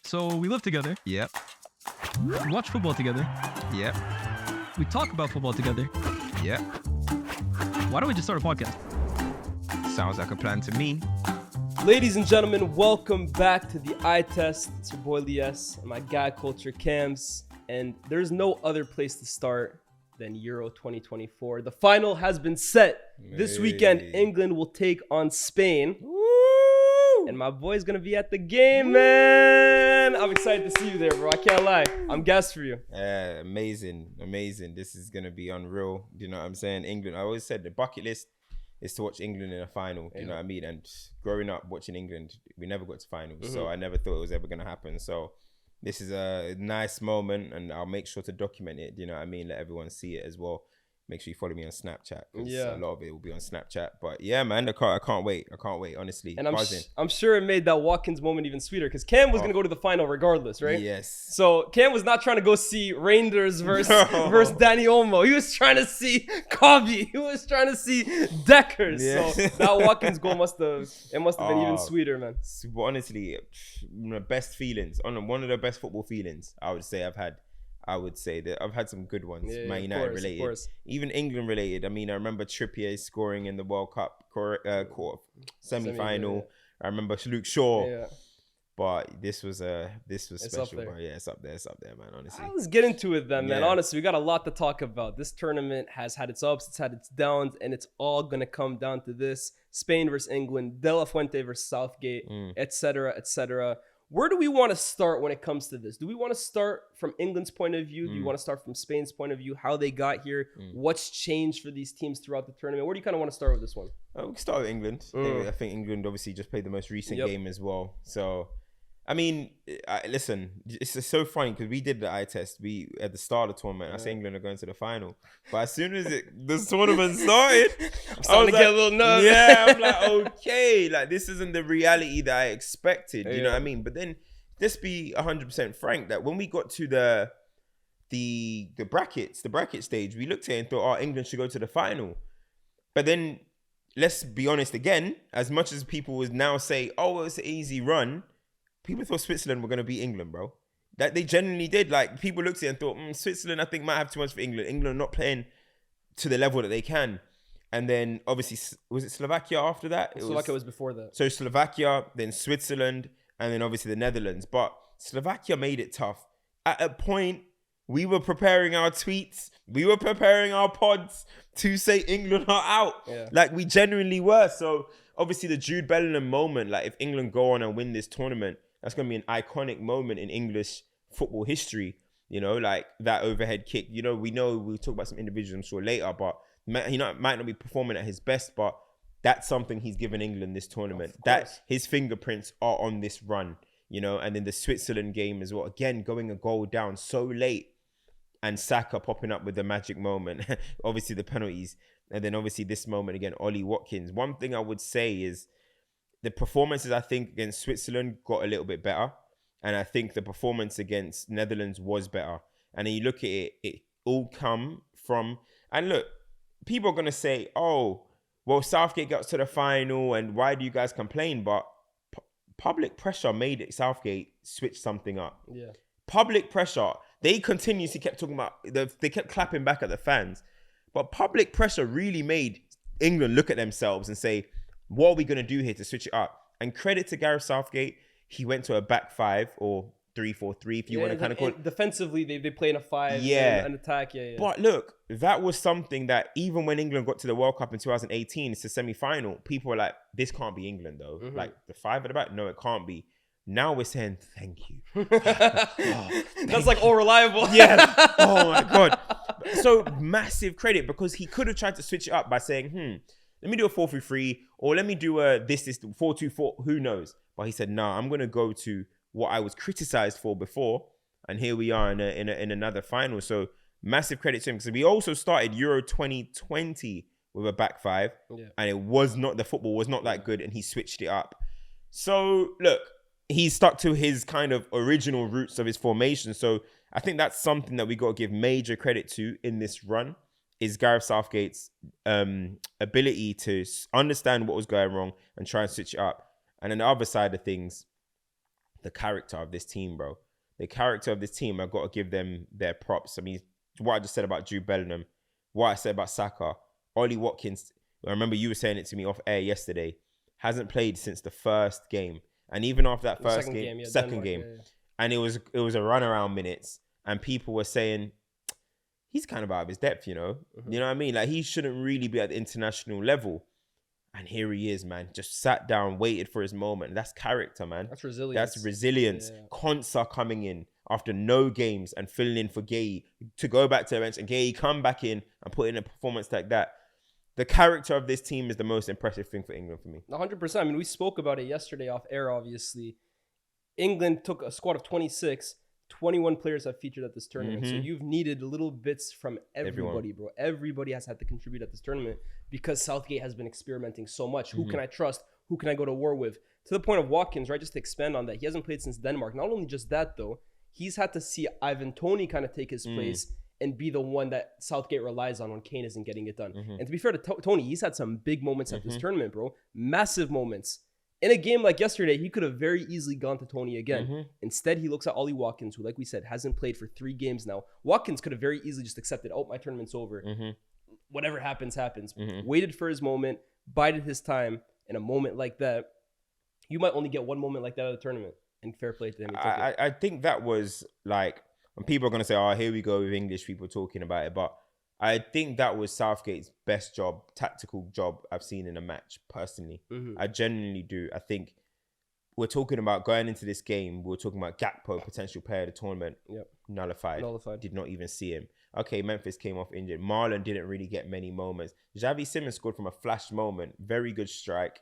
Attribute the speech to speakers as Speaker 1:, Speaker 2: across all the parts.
Speaker 1: So we live together.
Speaker 2: Yep.
Speaker 1: We watch football together.
Speaker 2: Yep.
Speaker 1: We talk about football together.
Speaker 2: Yep.
Speaker 1: Why don't we just start a podcast?
Speaker 2: Sounds like a plan to me.
Speaker 3: Ladies and gentlemen, welcome back to the Eye Test. It's your boy Lyés and my guy CultureCams. And there's no other place to start than Euro 2024. The final has been set. This weekend, England will take on Spain.
Speaker 2: Woo!
Speaker 3: And my boy's going to be at the game, man. I'm excited to see you there, bro. I can't lie. I'm gassed for you.
Speaker 2: Amazing. This is going to be unreal. You know what I'm saying? England, I always said the bucket list is to watch England in a final. You know what I mean? And growing up watching England, we never got to finals. So I never thought it was ever going to happen. So this is a nice moment and I'll make sure to document it. You know what I mean? Let everyone see it as well. Make sure you follow me on Snapchat.
Speaker 3: Yeah.
Speaker 2: A lot of it will be on Snapchat. But yeah, man, I can't wait. honestly.
Speaker 3: And I'm sure it made that Watkins moment even sweeter because Cam was going to go to the final regardless, right?
Speaker 2: Yes.
Speaker 3: So Cam was not trying to go see Rangers versus Danny Olmo. He was trying to see Kobbie. He was trying to see Deckers.
Speaker 2: Yeah.
Speaker 3: So that Watkins goal must have been even sweeter, man.
Speaker 2: But honestly, the best feelings, one of the best football feelings I would say I've had. I would say that I've had some good ones, Man United related, even England related. I mean, I remember Trippier scoring in the World Cup semi-final. Yeah. I remember Luke Shaw. Yeah. But this was special, bro. Yeah, it's up there, man. Honestly,
Speaker 3: let's get into it then, man. Honestly, we got a lot to talk about. This tournament has had its ups, it's had its downs, and it's all gonna come down to this: Spain versus England, De La Fuente versus Southgate, etc., etc. Where do we want to start when it comes to this? Do we want to start from England's point of view? Do you want to start from Spain's point of view? How they got here? What's changed for these teams throughout the tournament? Where do you kind of want to start with this one?
Speaker 2: We can start with England. I think England obviously just played the most recent game as well. So, I mean, listen, it's so funny because we did the eye test. We at the start of the tournament, I said England are going to the final. But as soon as this tournament started,
Speaker 3: I'm starting to get a little nervous.
Speaker 2: Yeah, I'm like, okay, like this isn't the reality that I expected. You know what I mean? But then let's be 100% frank that when we got to the bracket stage, we looked at it and thought, England should go to the final. But then let's be honest again, as much as people would now say, it's an easy run. People thought Switzerland were going to beat England, bro. That they genuinely did. Like, people looked at it and thought, Switzerland, I think, might have too much for England. England are not playing to the level that they can. And then, obviously, was it Slovakia after that?
Speaker 3: Slovakia was before that.
Speaker 2: So, Slovakia, then Switzerland, and then, obviously, the Netherlands. But Slovakia made it tough. At a point, we were preparing our tweets. We were preparing our pods to say England are out. Yeah. Like, we genuinely were. So, obviously, the Jude Bellingham moment, like, if England go on and win this tournament, that's going to be an iconic moment in English football history, you know, like that overhead kick. You know, we'll talk about some individuals, I'm sure, later, but he might not be performing at his best, but that's something he's given England this tournament. That his fingerprints are on this run, you know, and then the Switzerland game as well. Again, going a goal down so late and Saka popping up with the magic moment. Obviously, the penalties. And then obviously this moment again, Ollie Watkins. One thing I would say is, the performances, I think, against Switzerland got a little bit better. And I think the performance against Netherlands was better. And then you look at it, it all come from... And look, people are going to say, Southgate got to the final and why do you guys complain? But public pressure made it Southgate switch something up. Yeah. Public pressure. They continuously kept talking about... They kept clapping back at the fans. But public pressure really made England look at themselves and say... What are we going to do here to switch it up? And credit to Gareth Southgate, he went to a back five or 3-4-3 if you want to kind of call it.
Speaker 3: Defensively, they play in a 5 and attack. Yeah.
Speaker 2: But look, that was something that even when England got to the World Cup in 2018, it's a semi-final, people were like, this can't be England though. Like the 5 at the back, no, it can't be. Now we're saying, thank you.
Speaker 3: That's like all reliable.
Speaker 2: Yeah. Oh my God. So massive credit because he could have tried to switch it up by saying, let me do a 4-3-3 or let me do a 4-2-4, who knows? But he said, I'm going to go to what I was criticized for before. And here we are in another final. So massive credit to him because we also started Euro 2020 with a back 5 and the football was not that good and he switched it up. So look, he stuck to his kind of original roots of his formation. So I think that's something that we got to give major credit to in this run. Is Gareth Southgate's ability to understand what was going wrong and try and switch it up. And on the other side of things, the character of this team, bro. The character of this team, I've got to give them their props. I mean, what I just said about Jude Bellingham, what I said about Saka, Ollie Watkins, I remember you were saying it to me off air yesterday, hasn't played since the first game. And even after that first game, second game. And it was a runaround minutes. And people were saying, he's kind of out of his depth, you know? You know what I mean? Like, he shouldn't really be at the international level. And here he is, man. Just sat down, waited for his moment. That's character, man.
Speaker 3: That's resilience.
Speaker 2: That's resilience. Yeah. Konsa coming in after no games and filling in for Gay to go back to the bench, and Gay come back in and put in a performance like that. The character of this team is the most impressive thing for England for me.
Speaker 3: 100%. I mean, we spoke about it yesterday off air, obviously. England took a squad of 26. 21 players have featured at this tournament. So you've needed little bits from everybody, bro. Everybody has had to contribute at this tournament because Southgate has been experimenting so much. Who can I trust? Who can I go to war with? To the point of Watkins, right? Just to expand on that, he hasn't played since Denmark. Not only just that, though, he's had to see Ivan Toney kind of take his place and be the one that Southgate relies on when Kane isn't getting it done. And to be fair to Toney, he's had some big moments at this tournament, bro. Massive moments. In a game like yesterday, he could have very easily gone to Toney again. Instead, he looks at Ollie Watkins, who, like we said, hasn't played for 3 games now. Watkins could have very easily just accepted, oh, my tournament's over. Whatever happens, happens. Waited for his moment, bided his time. In a moment like that, you might only get one moment like that at the tournament. And fair play to him.
Speaker 2: I think that was like, and people are going to say, oh, here we go with English people talking about it. But I think that was Southgate's best job, tactical job I've seen in a match, personally. I genuinely do. I think we're talking about going into this game, we were talking about Gakpo, potential player of the tournament. Nullified. Did not even see him. Okay, Memphis came off injured. Marlon didn't really get many moments. Xavi Simons scored from a flash moment. Very good strike.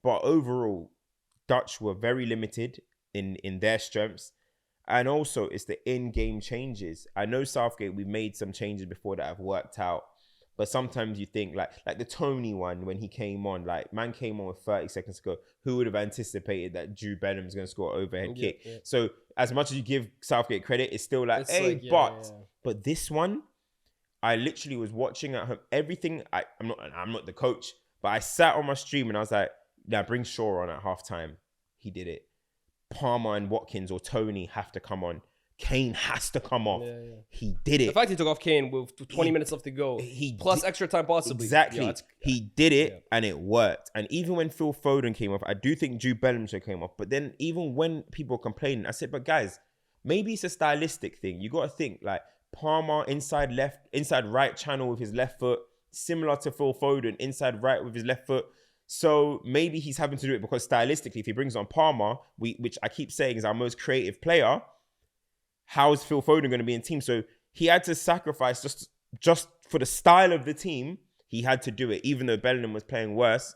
Speaker 2: But overall, Dutch were very limited in their strengths. And also, it's the in-game changes. I know Southgate, we made some changes before that have worked out. But sometimes you think, like the Toney one, when he came on, like, man came on with 30 seconds to go. Who would have anticipated that Jude Bellingham's going to score an overhead kick? So, as much as you give Southgate credit, it's still like, hey, But this one, I literally was watching at home. Everything, I'm not the coach, but I sat on my stream and I was like, nah, bring Shaw on at halftime. He did it. Palmer and Watkins or Toney have to come on. Kane has to come off. He did it.
Speaker 3: The fact he took off Kane with 20 minutes left to go, plus extra time possibly.
Speaker 2: Exactly. He did it and it worked. And even when Phil Foden came off, I do think Jude Bellingham should came off. But then even when people were complaining, I said, but guys, maybe it's a stylistic thing. You got to think like Palmer inside right channel with his left foot, similar to Phil Foden, inside right with his left foot. So maybe he's having to do it because stylistically, if he brings on Palmer, which I keep saying is our most creative player, how is Phil Foden going to be in team? So he had to sacrifice just for the style of the team. He had to do it, even though Bellingham was playing worse,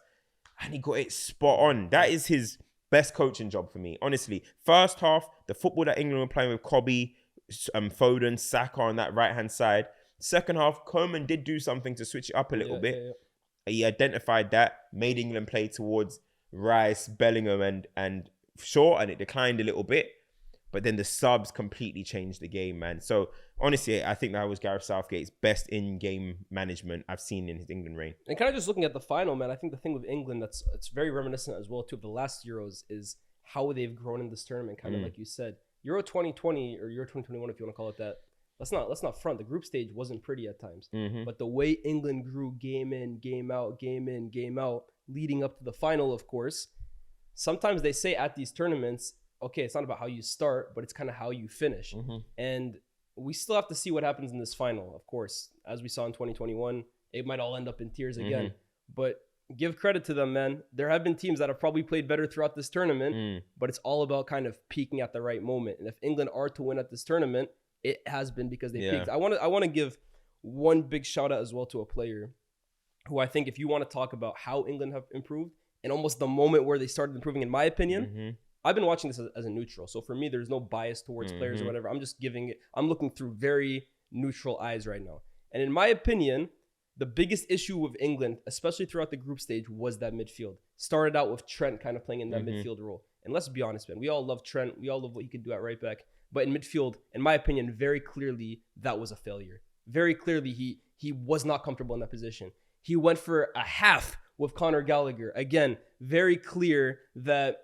Speaker 2: and he got it spot on. That is his best coaching job for me, honestly. First half, the football that England were playing with Kobbie, Foden, Saka on that right-hand side. Second half, Coman did do something to switch it up a little bit. He identified that, made England play towards Rice, Bellingham and Shaw, and it declined a little bit. But then the subs completely changed the game, man. So honestly, I think that was Gareth Southgate's best in-game management I've seen in his England reign.
Speaker 3: And kind of just looking at the final, man, I think the thing with England it's very reminiscent as well too of the last Euros is how they've grown in this tournament, kind of like you said. Euro 2020 or Euro 2021, if you want to call it that. Let's not front. The group stage wasn't pretty at times. But the way England grew game in, game out, game in, game out, leading up to the final, of course, sometimes they say at these tournaments, okay, it's not about how you start, but it's kind of how you finish. And we still have to see what happens in this final, of course. As we saw in 2021, it might all end up in tears again. But give credit to them, man. There have been teams that have probably played better throughout this tournament, but it's all about kind of peaking at the right moment. And if England are to win at this tournament, it has been because they peaked. I want to give one big shout out as well to a player who I think if you want to talk about how England have improved and almost the moment where they started improving, in my opinion, I've been watching this as a neutral. So for me, there's no bias towards players or whatever. I'm just giving it. I'm looking through very neutral eyes right now. And in my opinion, the biggest issue with England, especially throughout the group stage, was that midfield. Started out with Trent kind of playing in that midfield role. And let's be honest, man, we all love Trent. We all love what he could do at right back. But in midfield, in my opinion, very clearly, that was a failure. Very clearly, he was not comfortable in that position. He went for a half with Conor Gallagher. Again, very clear that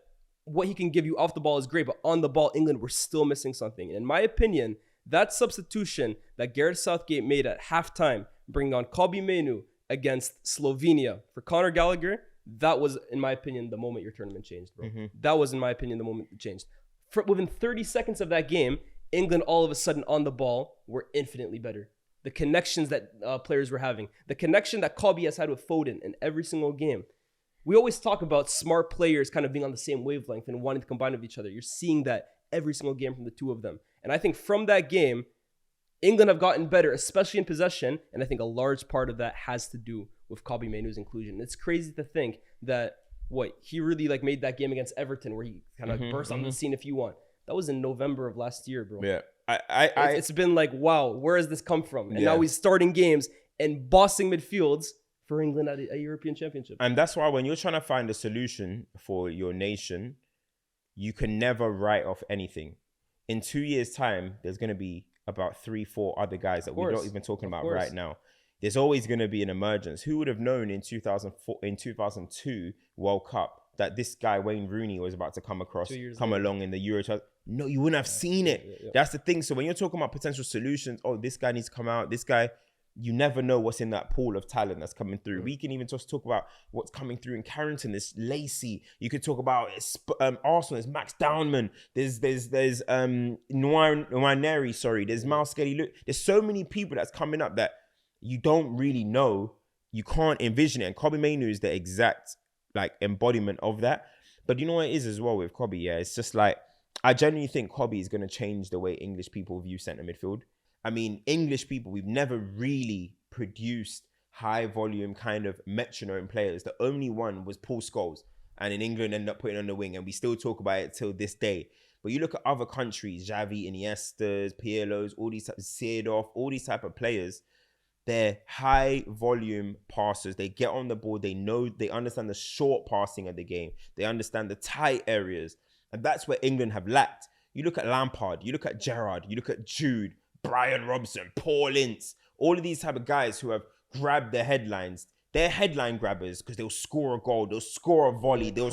Speaker 3: what he can give you off the ball is great, but on the ball, England were still missing something. And in my opinion, that substitution that Gareth Southgate made at halftime, bringing on Kobbie Mainoo against Slovenia for Conor Gallagher, that was, in my opinion, the moment your tournament changed, bro. That was, in my opinion, the moment it changed. Within 30 seconds of that game, England all of a sudden on the ball were infinitely better. The connections that players were having, the connection that Kobbie has had with Foden in every single game. We always talk about smart players kind of being on the same wavelength and wanting to combine with each other. You're seeing that every single game from the two of them. And I think from that game, England have gotten better, especially in possession. And I think a large part of that has to do with Kobbie Mainoo's inclusion. It's crazy to think that he really like made that game against Everton where he kind of burst on the scene, if you want. That was in November of last year, bro.
Speaker 2: Yeah.
Speaker 3: It's been like, wow, where has this come from? And now he's starting games and bossing midfields for England at a European Championship.
Speaker 2: And that's why when you're trying to find a solution for your nation, you can never write off anything. In 2 years' time, there's going to be about 3-4 other guys that we're not even talking about right now. There's always going to be an emergence. Who would have known in 2002 World Cup that this guy, Wayne Rooney, was about to come along in the Euro? No, you wouldn't have seen it. Yeah. That's the thing. So when you're talking about potential solutions, this guy needs to come out, this guy, you never know what's in that pool of talent that's coming through. We can even just talk about what's coming through in Carrington. There's Lacey. You could talk about Arsenal. There's Max Downman. There's Nwaneri, sorry. There's Miles Skelly. There's so many people that's coming up that you don't really know. You can't envision it. And Kobbie Mainoo is the exact like embodiment of that. But you know what it is as well with Kobbie? Yeah, it's just like, I genuinely think Kobbie is going to change the way English people view centre midfield. I mean, English people, we've never really produced high volume kind of metronome players. The only one was Paul Scholes, and in England ended up putting on the wing, and we still talk about it till this day. But you look at other countries, Xavi, Iniestas, Pirlo's, all these types, Seedorf, all these type of players, they're high volume passers. They get on the board. They know, they understand the short passing of the game. They understand the tight areas. And that's where England have lacked. You look at Lampard, you look at Gerrard, you look at Jude, Brian Robson, Paul Ince, all of these type of guys who have grabbed the headlines. They're headline grabbers because they'll score a goal, they'll score a volley, they'll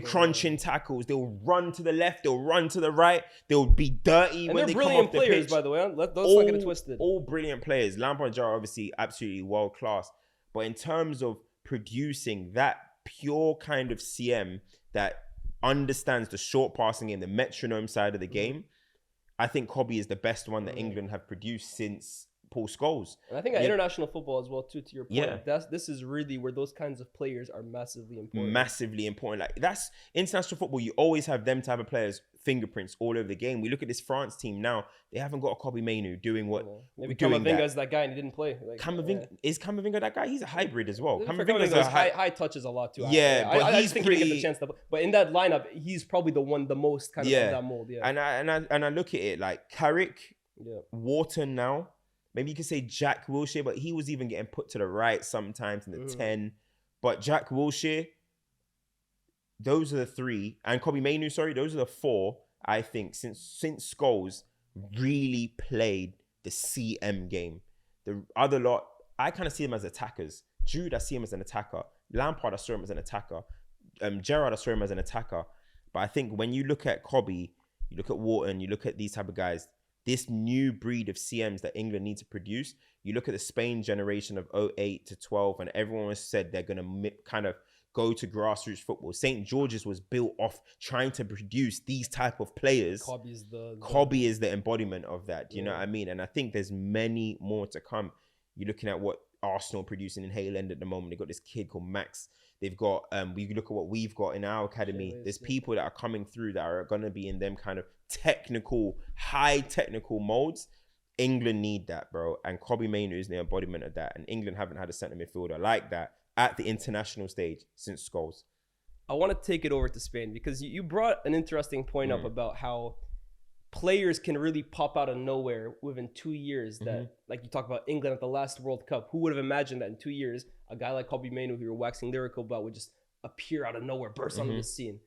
Speaker 2: crunching tackles, they'll run to the left, they'll run to the right, they'll be dirty when they come off the pitch.
Speaker 3: Brilliant players, by the way. Let's not get it twisted.
Speaker 2: All brilliant players. Lampard and Gerrard obviously absolutely world class. But in terms of producing that pure kind of CM that understands the short passing game, the metronome side of the game, I think Kobbie is the best one that England have produced since Paul Scholes.
Speaker 3: And I think international football as well, too, to your point. This is really where those kinds of players are massively important.
Speaker 2: Massively important. Like, that's international football. You always have them type of players, fingerprints all over the game. We look at this France team now. They haven't got a Kobbie Mainoo doing what.
Speaker 3: Maybe Camavinga's that guy and he didn't play. Like,
Speaker 2: Is Camavinga that guy? He's a hybrid as well.
Speaker 3: Camavinga's high touches a lot too.
Speaker 2: Yeah, but
Speaker 3: I think he didn't get the chance to. But in that lineup, he's probably the most kind of that mold. Yeah.
Speaker 2: And I look at it like Carrick, Wharton now. Maybe you could say Jack Wilshere, but he was even getting put to the right sometimes in the 10. But Jack Wilshere, those are the three. And Kobbie Mainoo, sorry, those are the four, I think, since Scholes really played the CM game. The other lot, I kind of see them as attackers. Jude, I see him as an attacker. Lampard, I saw him as an attacker. Gerrard, I saw him as an attacker. But I think when you look at Kobbie, you look at Wharton, you look at these type of guys, this new breed of CMs that England need to produce, you look at the Spain generation of 08 to 12, and everyone has said they're going to kind of go to grassroots football. St. George's was built off trying to produce these type of players. Kobbie is the embodiment of that. Do you know what I mean? And I think there's many more to come. You're looking at what Arsenal are producing in Hale End at the moment. They've got this kid called Max. They've got, we look at what we've got in our academy. There's people that are coming through that are going to be in them kind of high technical molds. England need that, bro. And Kobbie Mainoo is the embodiment of that. And England haven't had a centre midfielder like that at the international stage since Scholes.
Speaker 3: I want to take it over to Spain because you brought an interesting point up about how players can really pop out of nowhere within 2 years. That, like you talk about England at the last World Cup. Who would have imagined that in 2 years, a guy like Kobbie Mainoo, who you're waxing lyrical about, would just appear out of nowhere, burst onto the scene?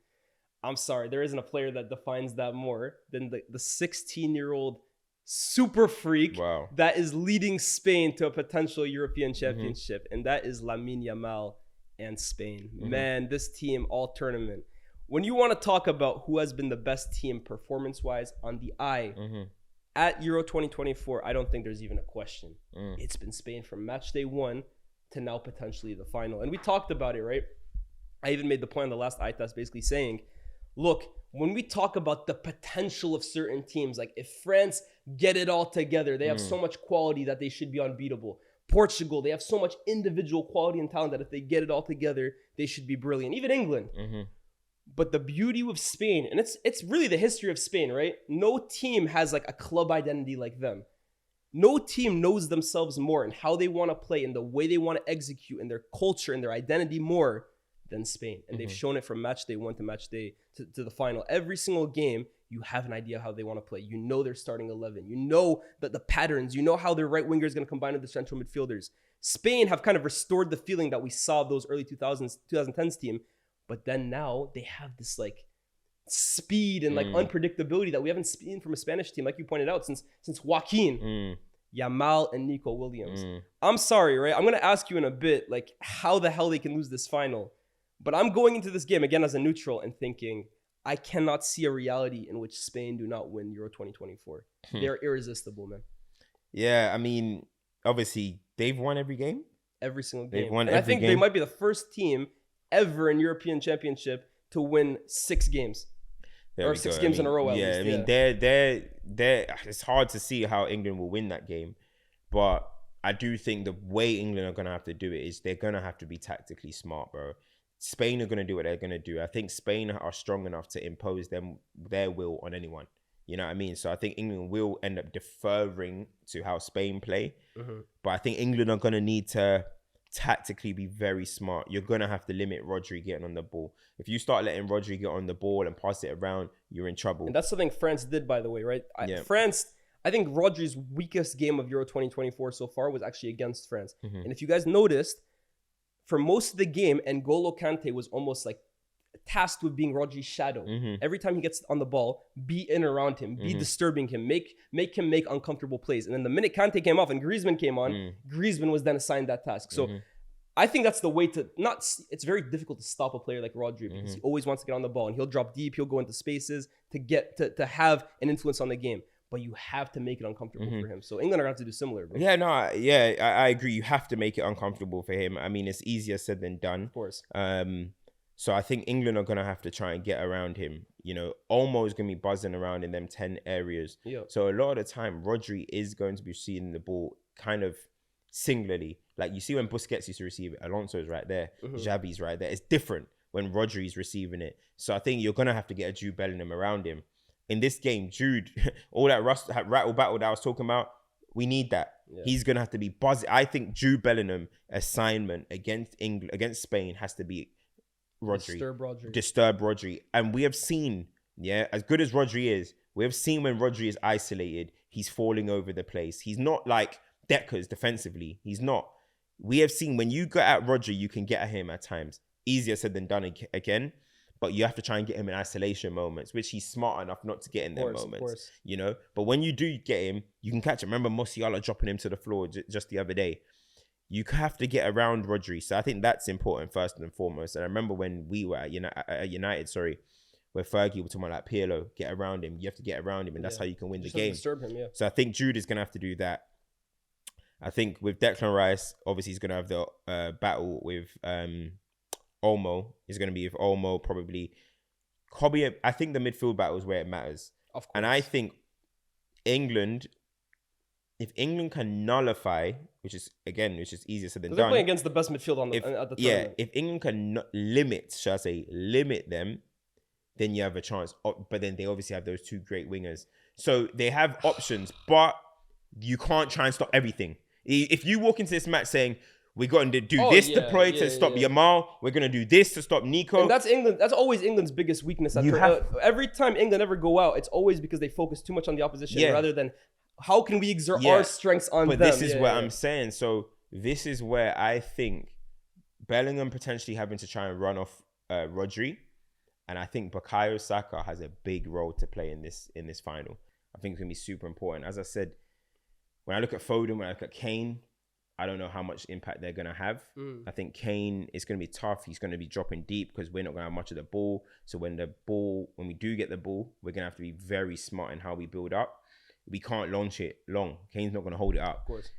Speaker 3: I'm sorry, there isn't a player that defines that more than the 16-year-old super freak that is leading Spain to a potential European championship. And that is Lamine Yamal and Spain. Man, this team all tournament. when you want to talk about who has been the best team performance-wise on the eye at Euro 2024, I don't think there's even a question. It's been Spain from match day 1 to now potentially the final. And we talked about it, right? I even made the point on the last eye test basically saying, look, when we talk about the potential of certain teams, like if France get it all together, they have so much quality that they should be unbeatable. Portugal, they have so much individual quality and talent that if they get it all together, they should be brilliant. Even England. But the beauty of Spain, and it's really the history of Spain, right? No team has like a club identity like them. No team knows themselves more and how they want to play and the way they want to execute and their culture and their identity more than Spain. And they've shown it from match day 1 to match day to the final. Every single game, you have an idea how they want to play. You know their starting 11. You know that the patterns. You know how their right winger is going to combine with the central midfielders. Spain have kind of restored the feeling that we saw of those early 2010s team. But then now they have this like speed and like unpredictability that we haven't seen from a Spanish team, like you pointed out, since Joaquin, Yamal, and Nico Williams. I'm sorry, right? I'm going to ask you in a bit, like how the hell they can lose this final. But I'm going into this game again as a neutral and thinking, I cannot see a reality in which Spain do not win Euro 2024. They're irresistible, man.
Speaker 2: Yeah, I mean, obviously, they've won every game.
Speaker 3: Every single game.
Speaker 2: They've won
Speaker 3: and
Speaker 2: every
Speaker 3: I think
Speaker 2: game.
Speaker 3: they might be the first team ever in European Championship to win 6 games.
Speaker 2: There
Speaker 3: Or
Speaker 2: we
Speaker 3: 6
Speaker 2: go.
Speaker 3: games in a row, at least.
Speaker 2: I mean, they're. It's hard to see how England will win that game, but I do think the way England are gonna have to do it is they're gonna have to be tactically smart, bro. Spain are gonna do what they're gonna do. I think Spain are strong enough to impose their will on anyone. You know what I mean? So I think England will end up deferring to how Spain play, but I think England are gonna need to tactically be very smart. You're gonna have to limit Rodri getting on the ball. If you start letting Rodri get on the ball and pass it around, you're in trouble.
Speaker 3: And that's something France did, by the way, right?
Speaker 2: Yeah.
Speaker 3: France, I think Rodri's weakest game of Euro 2024 so far was actually against France. And if you guys noticed, for most of the game, N'Golo Kante was almost like tasked with being Rodri's shadow. Every time he gets on the ball, be in around him, be disturbing him, make him make uncomfortable plays. And then the minute Kante came off and Griezmann came on, Griezmann was then assigned that task. So I think that's the way to it's very difficult to stop a player like Rodri because he always wants to get on the ball and he'll drop deep, he'll go into spaces to get to have an influence on the game. But you have to make it uncomfortable for him. So England are going to have to do similar, bro.
Speaker 2: Yeah, no, I agree. You have to make it uncomfortable for him. I mean, it's easier said than done.
Speaker 3: Of course.
Speaker 2: So I think England are going to have to try and get around him. You know, Olmo is going to be buzzing around in them 10 areas.
Speaker 3: Yeah.
Speaker 2: So a lot of the time, Rodri is going to be seeing the ball kind of singularly. Like you see when Busquets used to receive it, Alonso's right there, Xavi's right there. It's different when Rodri's receiving it. So I think you're going to have to get a Jude Bellingham around him. In this game, Jude, all that rattle battle that I was talking about, we need that. Yeah. He's going to have to be buzzing. I think Jude Bellingham assignment against England, against Spain has to be Rodri. Disturb Rodri. And we have seen, as good as Rodri is, we have seen when Rodri is isolated, he's falling over the place. He's not like Decker's defensively. He's not. We have seen when you get at Rodri, you can get at him at times. Easier said than done again. But you have to try and get him in isolation moments, which he's smart enough not to get in them moments. You know? But when you do get him, you can catch him. Remember Musiala dropping him to the floor just the other day. You have to get around Rodri. So I think that's important first and foremost. And I remember when we were at United, where Fergie was talking about like Pirlo, get around him. You have to get around him, and that's how you can win the game.
Speaker 3: Disturb him,
Speaker 2: So I think Jude is going to have to do that. I think with Declan Rice, obviously he's going to have the battle with Olmo. Is going to be with Olmo, probably. Kobbie, I think the midfield battle is where it matters.
Speaker 3: Of course.
Speaker 2: And I think England, if England can nullify, which is easier said than done.
Speaker 3: They're playing against the best midfield at the tournament.
Speaker 2: Yeah, if England can limit them, then you have a chance. But then they obviously have those two great wingers. So they have options, but you can't try and stop everything. If you walk into this match saying, we're going to do this to stop Yamal, we're going to do this to stop Nico.
Speaker 3: And that's England. That's always England's biggest weakness. Every time England ever go out, it's always because they focus too much on the opposition rather than how can we exert our strengths on them.
Speaker 2: But this is what I'm saying. So this is where I think Bellingham potentially having to try and run off Rodri. And I think Bukayo Saka has a big role to play in this final. I think it's going to be super important. As I said, when I look at Foden, when I look at Kane, I don't know how much impact they're going to have. I think Kane is going to be tough. He's going to be dropping deep because we're not going to have much of the ball. So when we do get the ball, we're going to have to be very smart in how we build up. We can't launch it long. Kane's not going to hold it up.
Speaker 3: Of course.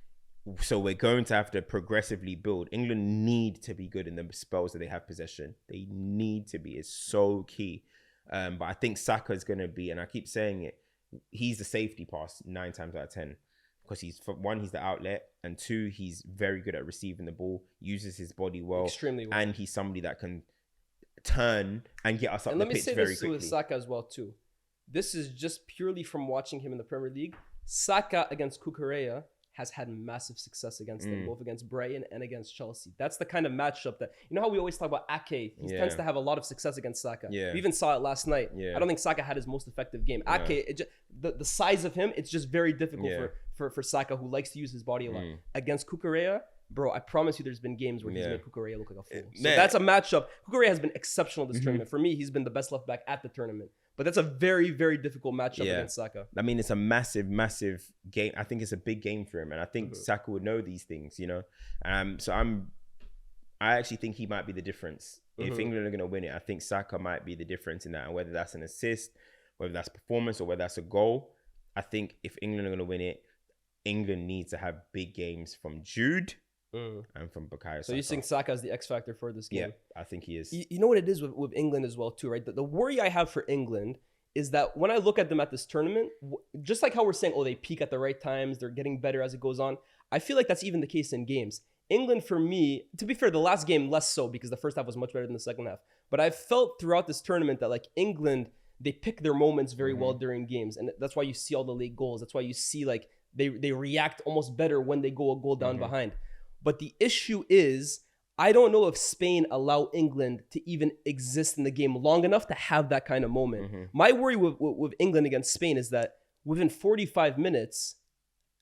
Speaker 2: So we're going to have to progressively build. England need to be good in the spells that they have possession. They need to be. It's so key. But I think Saka is going to be, and I keep saying it, he's the safety pass 9 times out of 10. Because he's the outlet, and 2, he's very good at receiving the ball, uses his body well,
Speaker 3: extremely well,
Speaker 2: and he's somebody that can turn and get us up the pitch very quickly. And let me say this with
Speaker 3: Saka as well too. This is just purely from watching him in the Premier League. Saka against Cucurella has had massive success against them, both against Brighton and against Chelsea. That's the kind of matchup that, you know how we always talk about Ake? He tends to have a lot of success against Saka. We even saw it last night. I don't think Saka had his most effective game. Ake, the size of him, it's just very difficult for Saka, who likes to use his body a lot. Against Cucurella, bro, I promise you there's been games where he's made Cucurella look like a fool. So that's a matchup. Cucurella has been exceptional this tournament. For me, he's been the best left back at the tournament. But that's a very, very difficult matchup against Saka.
Speaker 2: I mean, it's a massive, massive game. I think it's a big game for him. And I think Saka would know these things, you know. So I actually think he might be the difference. If England are going to win it, I think Saka might be the difference in that. And whether that's an assist, whether that's performance, or whether that's a goal, I think if England are going to win it, England needs to have big games from Jude and from Bukayo Saka.
Speaker 3: So you think Saka is the X factor for this game?
Speaker 2: Yeah, I think he is.
Speaker 3: You know what it is with England as well too, right? The worry I have for England is that when I look at them at this tournament, just like how we're saying, they peak at the right times, they're getting better as it goes on. I feel like that's even the case in games. England, for me, to be fair, the last game less so because the first half was much better than the second half. But I've felt throughout this tournament that like England, they pick their moments very well during games. And that's why you see all the late goals. That's why you see like they react almost better when they go a goal down behind. But the issue is, I don't know if Spain allow England to even exist in the game long enough to have that kind of moment. My worry with England against Spain is that within 45 minutes,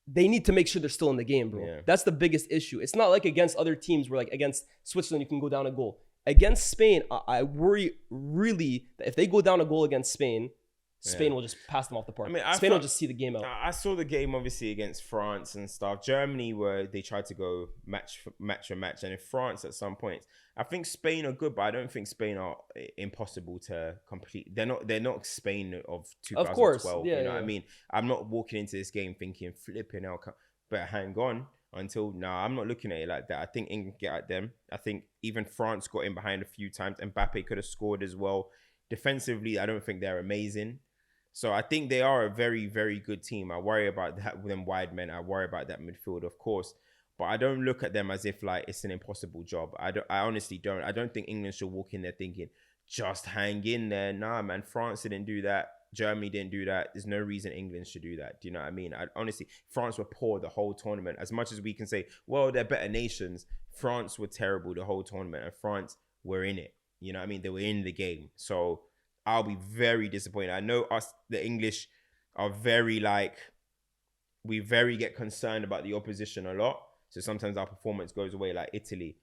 Speaker 3: they need to make sure they're still in the game, bro. That's the biggest issue. It's not like against other teams where like against Switzerland, you can go down a goal. Against Spain, I worry really that if they go down a goal against Spain, Spain will just pass them off the park. I mean, Spain will just see the game out.
Speaker 2: I saw the game obviously against France and stuff. Germany, where they tried to go match for match, and in France at some points. I think Spain are good, but I don't think Spain are impossible to complete. They're not Spain of 2012.
Speaker 3: Of course,
Speaker 2: you know what I mean? I'm not walking into this game thinking flipping out, better hang on. I'm not looking at it like that. I think England get at them. I think even France got in behind a few times. Mbappe could have scored as well. Defensively, I don't think they're amazing. So I think they are a very, very good team. I worry about that with them wide men. I worry about that midfield, of course. But I don't look at them as if like it's an impossible job. I honestly don't. I don't think England should walk in there thinking, just hang in there. Nah, man. France didn't do that. Germany didn't do that. There's no reason England should do that. Do you know what I mean? Honestly, France were poor the whole tournament. As much as we can say, well, they're better nations, France were terrible the whole tournament. And France were in it. You know what I mean? They were in the game. So I'll be very disappointed. I know us, the English, are very we very get concerned about the opposition a lot. So sometimes our performance goes away like Italy.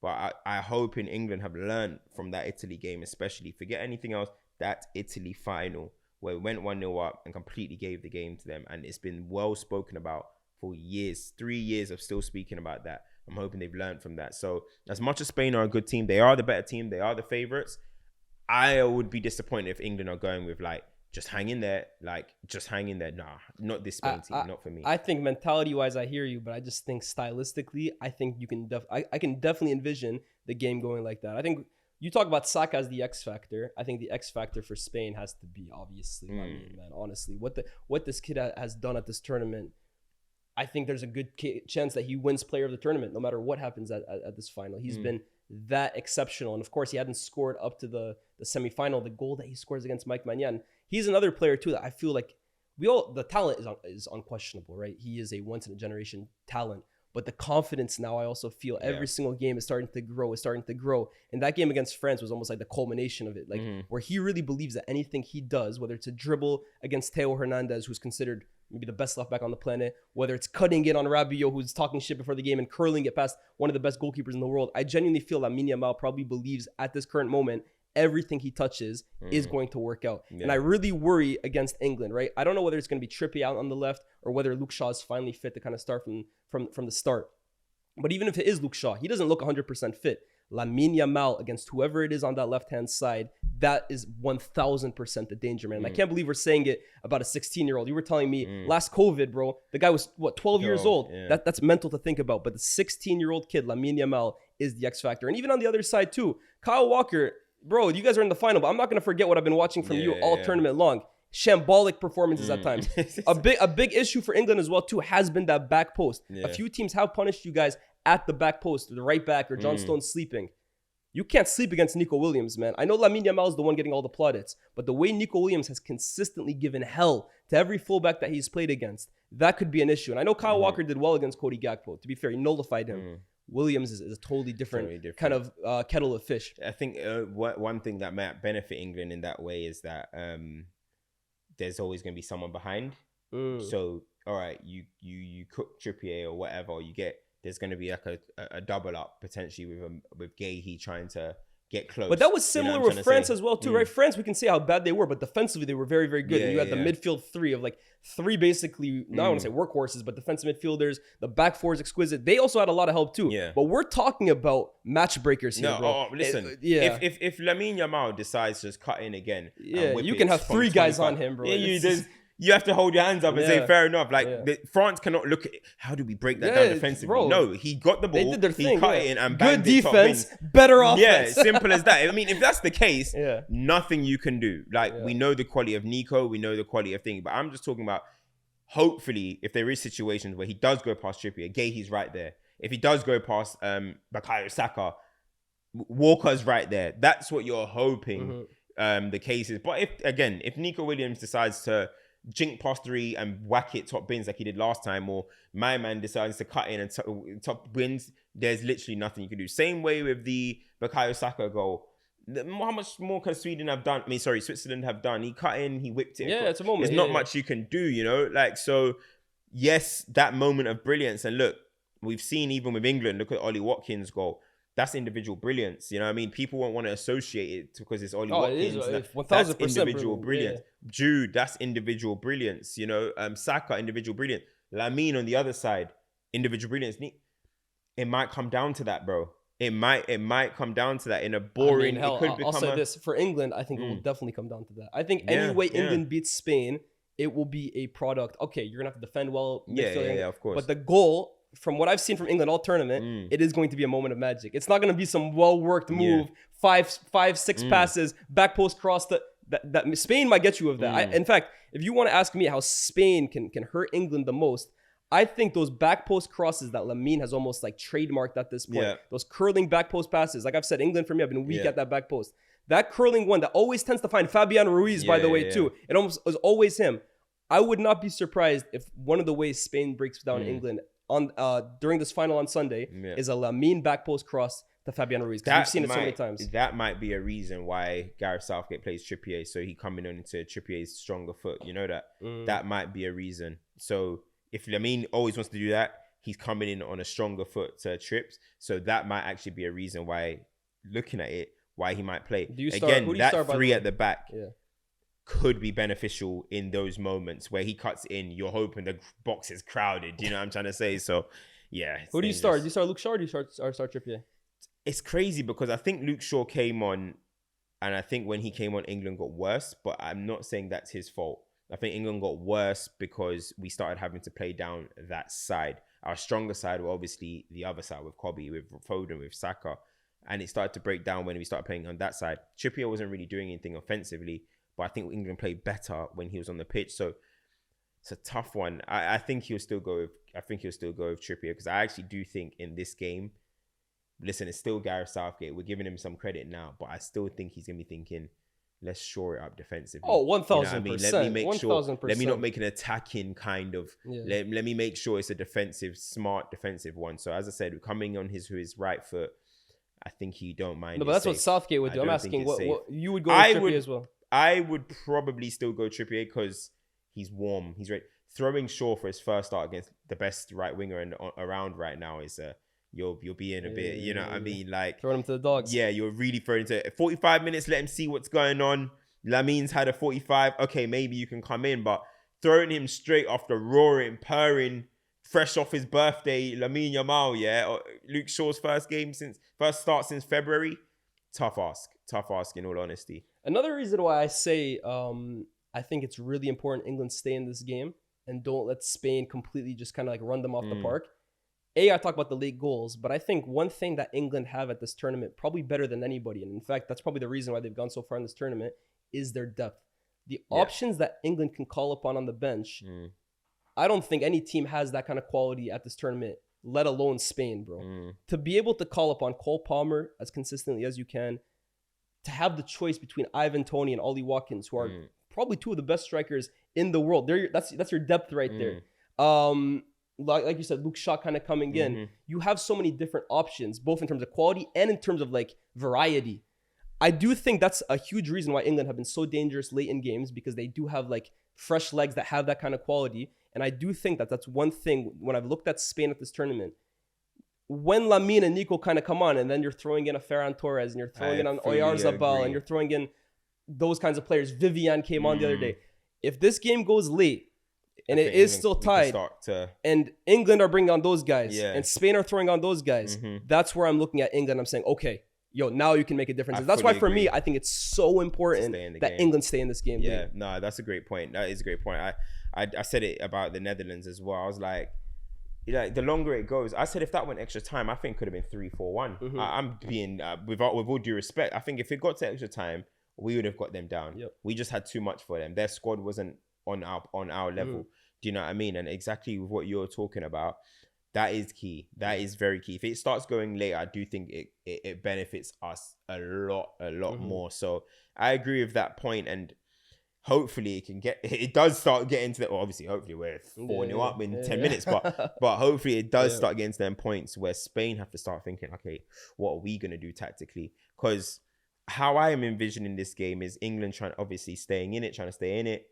Speaker 2: But I hope in England have learned from that Italy game, especially. Forget anything else. That Italy final where we went 1-0 up and completely gave the game to them. And it's been well spoken about for years. 3 years of still speaking about that. I'm hoping they've learned from that. So as much as Spain are a good team, they are the better team. They are the favourites. I would be disappointed if England are going with just hang in there. Just hang in there. Nah, not this Spain team. Not for me.
Speaker 3: I think mentality-wise, I hear you, but I just think stylistically, I think you can I can definitely envision the game going like that. I think you talk about Saka as the X factor. I think the X factor for Spain has to be obviously. I mean, man, honestly, what this kid has done at this tournament, I think there's a good chance that he wins Player of the Tournament, no matter what happens at this final. He's been that exceptional, and of course, he hadn't scored up to the semifinal. The goal that he scores against Mike Maignan, he's another player too that I feel like the talent is unquestionable, right? He is a once in a generation talent. But the confidence now, I also feel every single game is starting to grow. And that game against France was almost like the culmination of it, where he really believes that anything he does, whether it's a dribble against Theo Hernandez, who's considered maybe the best left back on the planet, whether it's cutting it on Rabiot, who's talking shit before the game and curling it past one of the best goalkeepers in the world. I genuinely feel that Yamal probably believes at this current moment, everything he touches is going to work out. And I really worry against England, right? I don't know whether it's going to be Trippier out on the left or whether Luke Shaw is finally fit to kind of start from the start. But even if it is Luke Shaw, he doesn't look 100% fit. Lamine Yamal against whoever it is on that left-hand side, that is 1,000% the danger, man. And I can't believe we're saying it about a 16-year-old. You were telling me last COVID, bro, the guy was, 12 years old?
Speaker 2: Yeah.
Speaker 3: That's mental to think about. But the 16-year-old kid, Lamine Yamal, is the X factor. And even on the other side, too, Kyle Walker, bro, you guys are in the final, but I'm not going to forget what I've been watching from you all tournament long. Shambolic performances at times. A big issue for England as well, too, has been that back post. A few teams have punished you guys at the back post, the right back, or John Stones sleeping. You can't sleep against Nico Williams, man. I know Lamine Yamal is the one getting all the plaudits, but the way Nico Williams has consistently given hell to every fullback that he's played against, that could be an issue. And I know Kyle Walker did well against Cody Gakpo. To be fair, he nullified him. Williams is a totally different kind of kettle of fish.
Speaker 2: I think one thing that might benefit England in that way is that there's always going to be someone behind. So, all right, you cook Trippier or whatever, there's going to be like a double up potentially with Gahey trying to get close.
Speaker 3: But that was similar with France as well too, right? France, we can say how bad they were, but defensively they were very, very good. And you had the midfield three of like three basically, not I want to say workhorses, but defensive midfielders. The back four is exquisite. They also had a lot of help too.
Speaker 2: Yeah.
Speaker 3: But we're talking about match breakers here, bro.
Speaker 2: Listen, if Lamine Yamal decides to just cut in again,
Speaker 3: you can have three guys on him, bro.
Speaker 2: You have to hold your hands up and say, fair enough. Like, France cannot look at how do we break that down defensively? Bro. No, he got the ball,
Speaker 3: they did their thing,
Speaker 2: cut it in and
Speaker 3: good
Speaker 2: banged
Speaker 3: defense,
Speaker 2: it top in.
Speaker 3: better offense.
Speaker 2: Yeah, simple as that. I mean, if that's the case, nothing you can do. Like, we know the quality of Nico, we know the quality of thing, but I'm just talking about, hopefully, if there is situations where he does go past Trippier, Gahey's right there. If he does go past Bukayo Saka, Walker's right there. That's what you're hoping the case is. But if Nico Williams decides to jink past three and whack it top bins like he did last time, or my man decides to cut in and top bins, there's literally nothing you can do. Same way with the Bukayo Saka goal. How much more can Switzerland have done? He cut in, he whipped it.
Speaker 3: Yeah, it's a moment.
Speaker 2: There's not much you can do, you know? Like, so, yes, that moment of brilliance. And look, we've seen even with England, look at Ollie Watkins' goal. That's individual brilliance. You know what I mean? People won't want to associate it because it's Ollie Watkins.
Speaker 3: It is, 1000%
Speaker 2: that's individual brilliance.
Speaker 3: Yeah.
Speaker 2: Jude, that's individual brilliance. You know, Saka, individual brilliance. Lamine on the other side, individual brilliance. It might come down to that, bro. It might come down to that in a boring.
Speaker 3: I'll say this for England. I think it will definitely come down to that. I think any way England beats Spain, it will be a product. Okay, you're gonna have to defend well.
Speaker 2: Yeah, of course.
Speaker 3: But the goal, from what I've seen from England all tournament, it is going to be a moment of magic. It's not going to be some well-worked move, five, six passes, back post cross. That Spain might get you with that. In fact, if you want to ask me how Spain can hurt England the most, I think those back post crosses that Lamine has almost like trademarked at this point, those curling back post passes. Like I've said, England for me, I've been weak at that back post. That curling one that always tends to find Fabian Ruiz, by the way, too. It almost is always him. I would not be surprised if one of the ways Spain breaks down England on during this final on Sunday is a Lamine back post cross to Fabian Ruiz, because we've seen it so many times.
Speaker 2: That might be a reason why Gareth Southgate plays Trippier, so he coming on into Trippier's stronger foot. You know that? That might be a reason. So if Lamine always wants to do that, he's coming in on a stronger foot to Trips. So that might actually be a reason why, looking at it, why he might play. That three at the back could be beneficial in those moments where he cuts in. You're hoping the box is crowded. You know what I'm trying to say? So, yeah.
Speaker 3: Who do you start? Do you start Luke Shaw or do you start Trippier?
Speaker 2: It's crazy because I think Luke Shaw came on, and I think when he came on, England got worse. But I'm not saying that's his fault. I think England got worse because we started having to play down that side. Our stronger side were obviously the other side with Kobbie, with Foden, with Saka. And it started to break down when we started playing on that side. Trippier wasn't really doing anything offensively, but I think England played better when he was on the pitch. So it's a tough one. I think he'll still go with Trippier, because I actually do think in this game, listen, it's still Gareth Southgate. We're giving him some credit now, but I still think he's going to be thinking, let's shore it up defensively.
Speaker 3: Oh, 1,000%.
Speaker 2: You know let me make
Speaker 3: 1,000%.
Speaker 2: sure. Let me not make an attacking kind of. Yeah. Let me make sure it's a smart defensive one. So as I said, coming on his right foot, I think he don't mind.
Speaker 3: No, but that's safe. What Southgate would do. I'm asking what you would go with Trippier as well.
Speaker 2: I would probably still go Trippier because he's warm. He's ready. Throwing Shaw for his first start against the best right winger around right now is you'll be in a bit. You know what I mean? Like
Speaker 3: throwing him to the dogs.
Speaker 2: Yeah, you're really throwing into 45 minutes. Let him see what's going on. Lamine's had a 45. Okay, maybe you can come in, but throwing him straight after roaring, purring fresh off his birthday, Lamine Yamal, yeah, or Luke Shaw's first start since February. Tough ask in all honesty.
Speaker 3: Another reason why I say I think it's really important England stay in this game and don't let Spain completely just kind of like run them off the park. I talk about the late goals, but I think one thing that England have at this tournament, probably better than anybody, and in fact, that's probably the reason why they've gone so far in this tournament, is their depth. The options that England can call upon on the bench, I don't think any team has that kind of quality at this tournament, let alone Spain, bro. To be able to call upon Cole Palmer as consistently as you can, to have the choice between Ivan Toney and Ollie Watkins, who are probably two of the best strikers in the world. That's your depth right there. Like you said, Luke Shaw kind of coming in. You have so many different options, both in terms of quality and in terms of like variety. I do think that's a huge reason why England have been so dangerous late in games, because they do have like fresh legs that have that kind of quality. And I do think that that's one thing when I've looked at Spain at this tournament. When Lamine and Nico kind of come on, and then you're throwing in a Ferran Torres, and you're throwing in an Oyarzabal, and you're throwing in those kinds of players. Vivian came on the other day. If this game goes late, and it is still tied, and England are bringing on those guys, and Spain are throwing on those guys, that's where I'm looking at England. I'm saying, okay, yo, now you can make a difference. That's why for me, I think it's so important that England stay in this game.
Speaker 2: Yeah, no, that's a great point. That is a great point. I said it about the Netherlands as well. I was like, the longer it goes, I said if that went extra time, I think it could have been 3-4-1. I'm being, with all due respect, I think if it got to extra time, we would have got them down. We just had too much for them. Their squad wasn't on our level. Do you know what I mean? And exactly with what you're talking about, that is key. That is very key. If it starts going late, I do think it benefits us a lot more. So I agree with that point, and hopefully it does start getting to obviously hopefully we're 4-0 up in 10 minutes, but hopefully it does start getting to them points where Spain have to start thinking, okay, what are we going to do tactically? Because how I am envisioning this game is England trying to stay in it,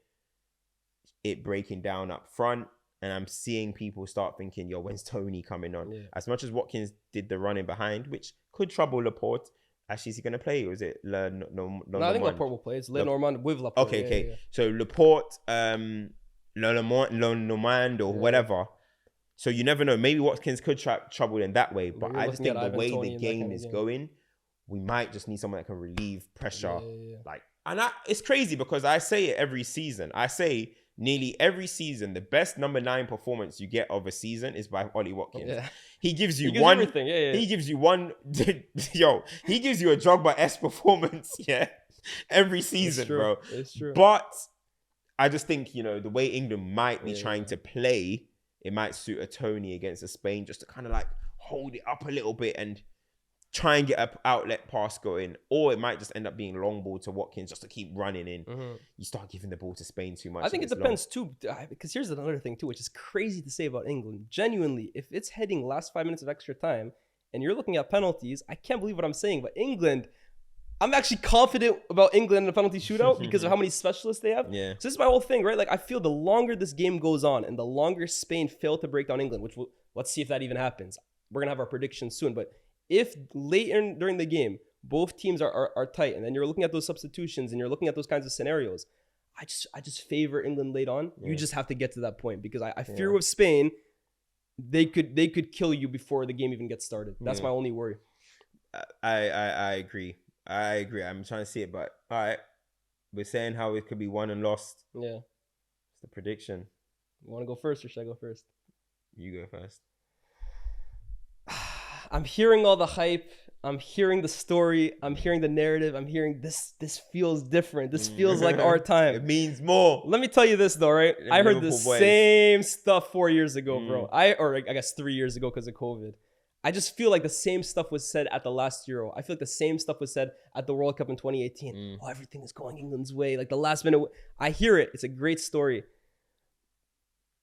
Speaker 2: it breaking down up front, and I'm seeing people start thinking, yo, when's Toney coming on? As much as Watkins did the running behind, which could trouble Laporte, actually, is he going to play, or is it no,
Speaker 3: I think Laporte will play. It's Lenormand with Laporte.
Speaker 2: Okay. So Laporte, Lenormand or whatever. So you never know. Maybe Watkins could trouble in that way, but I just think the way the game is going, we might just need someone that can relieve pressure. It's crazy because I say it every season. I say nearly every season, the best number 9 performance you get of a season is by Ollie Watkins. He gives you one. Everything. He gives you one. He gives you a Drogba-esque performance. Every season, bro.
Speaker 3: It's true.
Speaker 2: But I just think the way England might be trying to play, it might suit a Toney against a Spain just to kind of like hold it up a little bit and try and get an outlet pass going, or it might just end up being long ball to Watkins just to keep running in. You start giving the ball to Spain too much.
Speaker 3: I think it depends too, because here's another thing too, which is crazy to say about England. Genuinely, if it's heading last 5 minutes of extra time and you're looking at penalties, I can't believe what I'm saying, but England, I'm actually confident about England in the penalty shootout because of how many specialists they have. So this is my whole thing, right? Like, I feel the longer this game goes on and the longer Spain fail to break down England, which let's see if that even happens. We're going to have our predictions soon, but if later during the game, both teams are tight, and then you're looking at those substitutions and you're looking at those kinds of scenarios, I just favor England late on. You just have to get to that point, because I fear with Spain, they could kill you before the game even gets started. That's my only worry.
Speaker 2: I agree. I'm trying to see it, but all right. We're saying how it could be won and lost.
Speaker 3: Yeah.
Speaker 2: It's the prediction.
Speaker 3: You want to go first, or should I go first?
Speaker 2: You go first.
Speaker 3: I'm hearing all the hype. I'm hearing the story. I'm hearing the narrative. I'm hearing this feels different. This feels like our time.
Speaker 2: It means more.
Speaker 3: Let me tell you this though, right? I heard the same stuff 4 years ago, bro. I guess 3 years ago because of COVID. I just feel like the same stuff was said at the last Euro. I feel like the same stuff was said at the World Cup in 2018. Oh, everything is going England's way. Like the last minute. I hear it. It's a great story.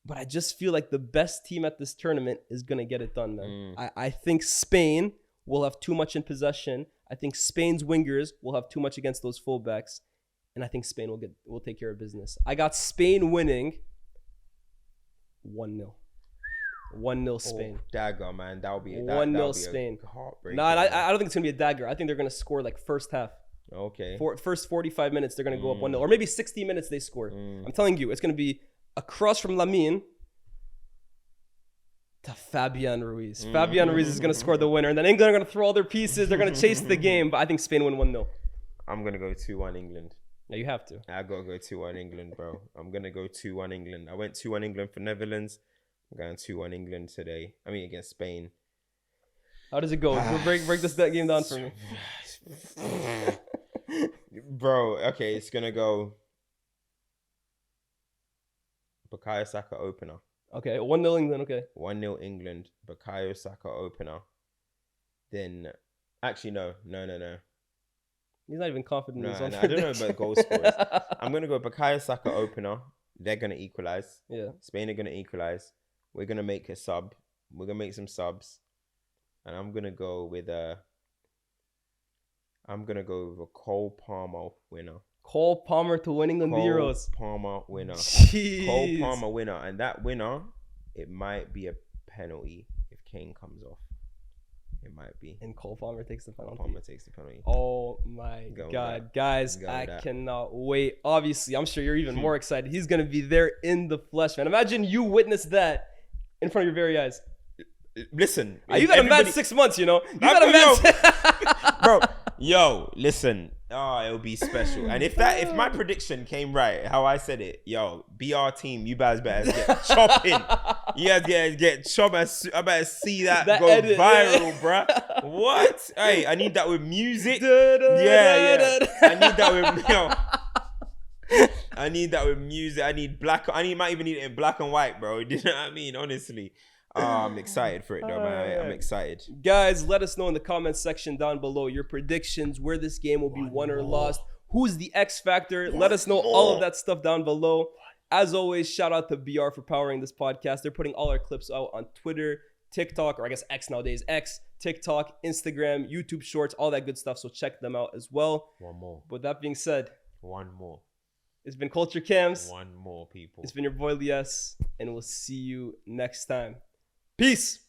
Speaker 3: But I just feel like the best team at this tournament is going to get it done, man. I think Spain will have too much in possession. I think Spain's wingers will have too much against those fullbacks. And I think Spain will take care of business. I got Spain winning 1-0. 1-0 Spain.
Speaker 2: Dagger, man. That'll be
Speaker 3: 1-0 Spain. No, I don't think it's going to be a dagger. I think they're going to score like first half.
Speaker 2: Okay.
Speaker 3: First 45 minutes, they're going to go up 1-0. Or maybe 60 minutes they score. I'm telling you, it's going to be a cross from Lamine, to Fabian Ruiz. Fabian Ruiz is going to score the winner. And then England are going to throw all their pieces. They're going to chase the game. But I think Spain win 1-0.
Speaker 2: I'm going to go 2-1 England.
Speaker 3: Yeah, you have to.
Speaker 2: I got to go 2-1 England, bro. I'm going to go 2-1 England. I went 2-1 England for Netherlands. I'm going 2-1 England today. I mean, against Spain.
Speaker 3: How does it go? break that game down for me.
Speaker 2: Bro, okay, it's going to go Bukayo Saka opener.
Speaker 3: Okay, 1-0 England, okay.
Speaker 2: 1-0 England, Bukayo Saka opener. Then, actually, no.
Speaker 3: He's not even confident in his own
Speaker 2: I don't know
Speaker 3: prediction.
Speaker 2: about goal scorers. I'm going to go Bukayo Saka opener. They're going to equalize.
Speaker 3: Yeah.
Speaker 2: Spain are going to equalize. We're going to make a sub. We're going to make some subs. And I'm going to go with a Cole Palmer winner.
Speaker 3: Cole Palmer to win England the Euros.
Speaker 2: Cole Palmer winner.
Speaker 3: Jeez.
Speaker 2: Cole Palmer winner. And that winner, it might be a penalty if Kane comes off. It might be.
Speaker 3: And Cole Palmer takes the penalty.
Speaker 2: Palmer takes the penalty.
Speaker 3: Oh my God. Guys, I cannot wait. Obviously, I'm sure you're even more excited. He's going to be there in the flesh, man. Imagine you witnessed that in front of your very eyes.
Speaker 2: Listen.
Speaker 3: You got a mad 6 months, you know? You got a mad
Speaker 2: Bro, yo, listen. Oh, it'll be special. And if my prediction came right, how I said it, yo, BR team, you guys better get chopping. You guys get chopped. I better see that go
Speaker 3: edit,
Speaker 2: viral, bruh. What? Hey, I need that with music. Yeah. I need that with, I need that with music. Might even need it in black and white, bro. You know what I mean? Honestly. I'm excited for it though, man. I'm excited.
Speaker 3: Guys, let us know in the comments section down below your predictions, where this game will be won or lost. Who's the X factor? Let us know all of that stuff down below. As always, shout out to BR for powering this podcast. They're putting all our clips out on Twitter, TikTok, or I guess X nowadays, X, TikTok, Instagram, YouTube Shorts, all that good stuff. So check them out as well.
Speaker 2: One more.
Speaker 3: With that being said,
Speaker 2: one more.
Speaker 3: It's been Culture Cams.
Speaker 2: One more, people.
Speaker 3: It's been your boy Lyés, and we'll see you next time. Peace.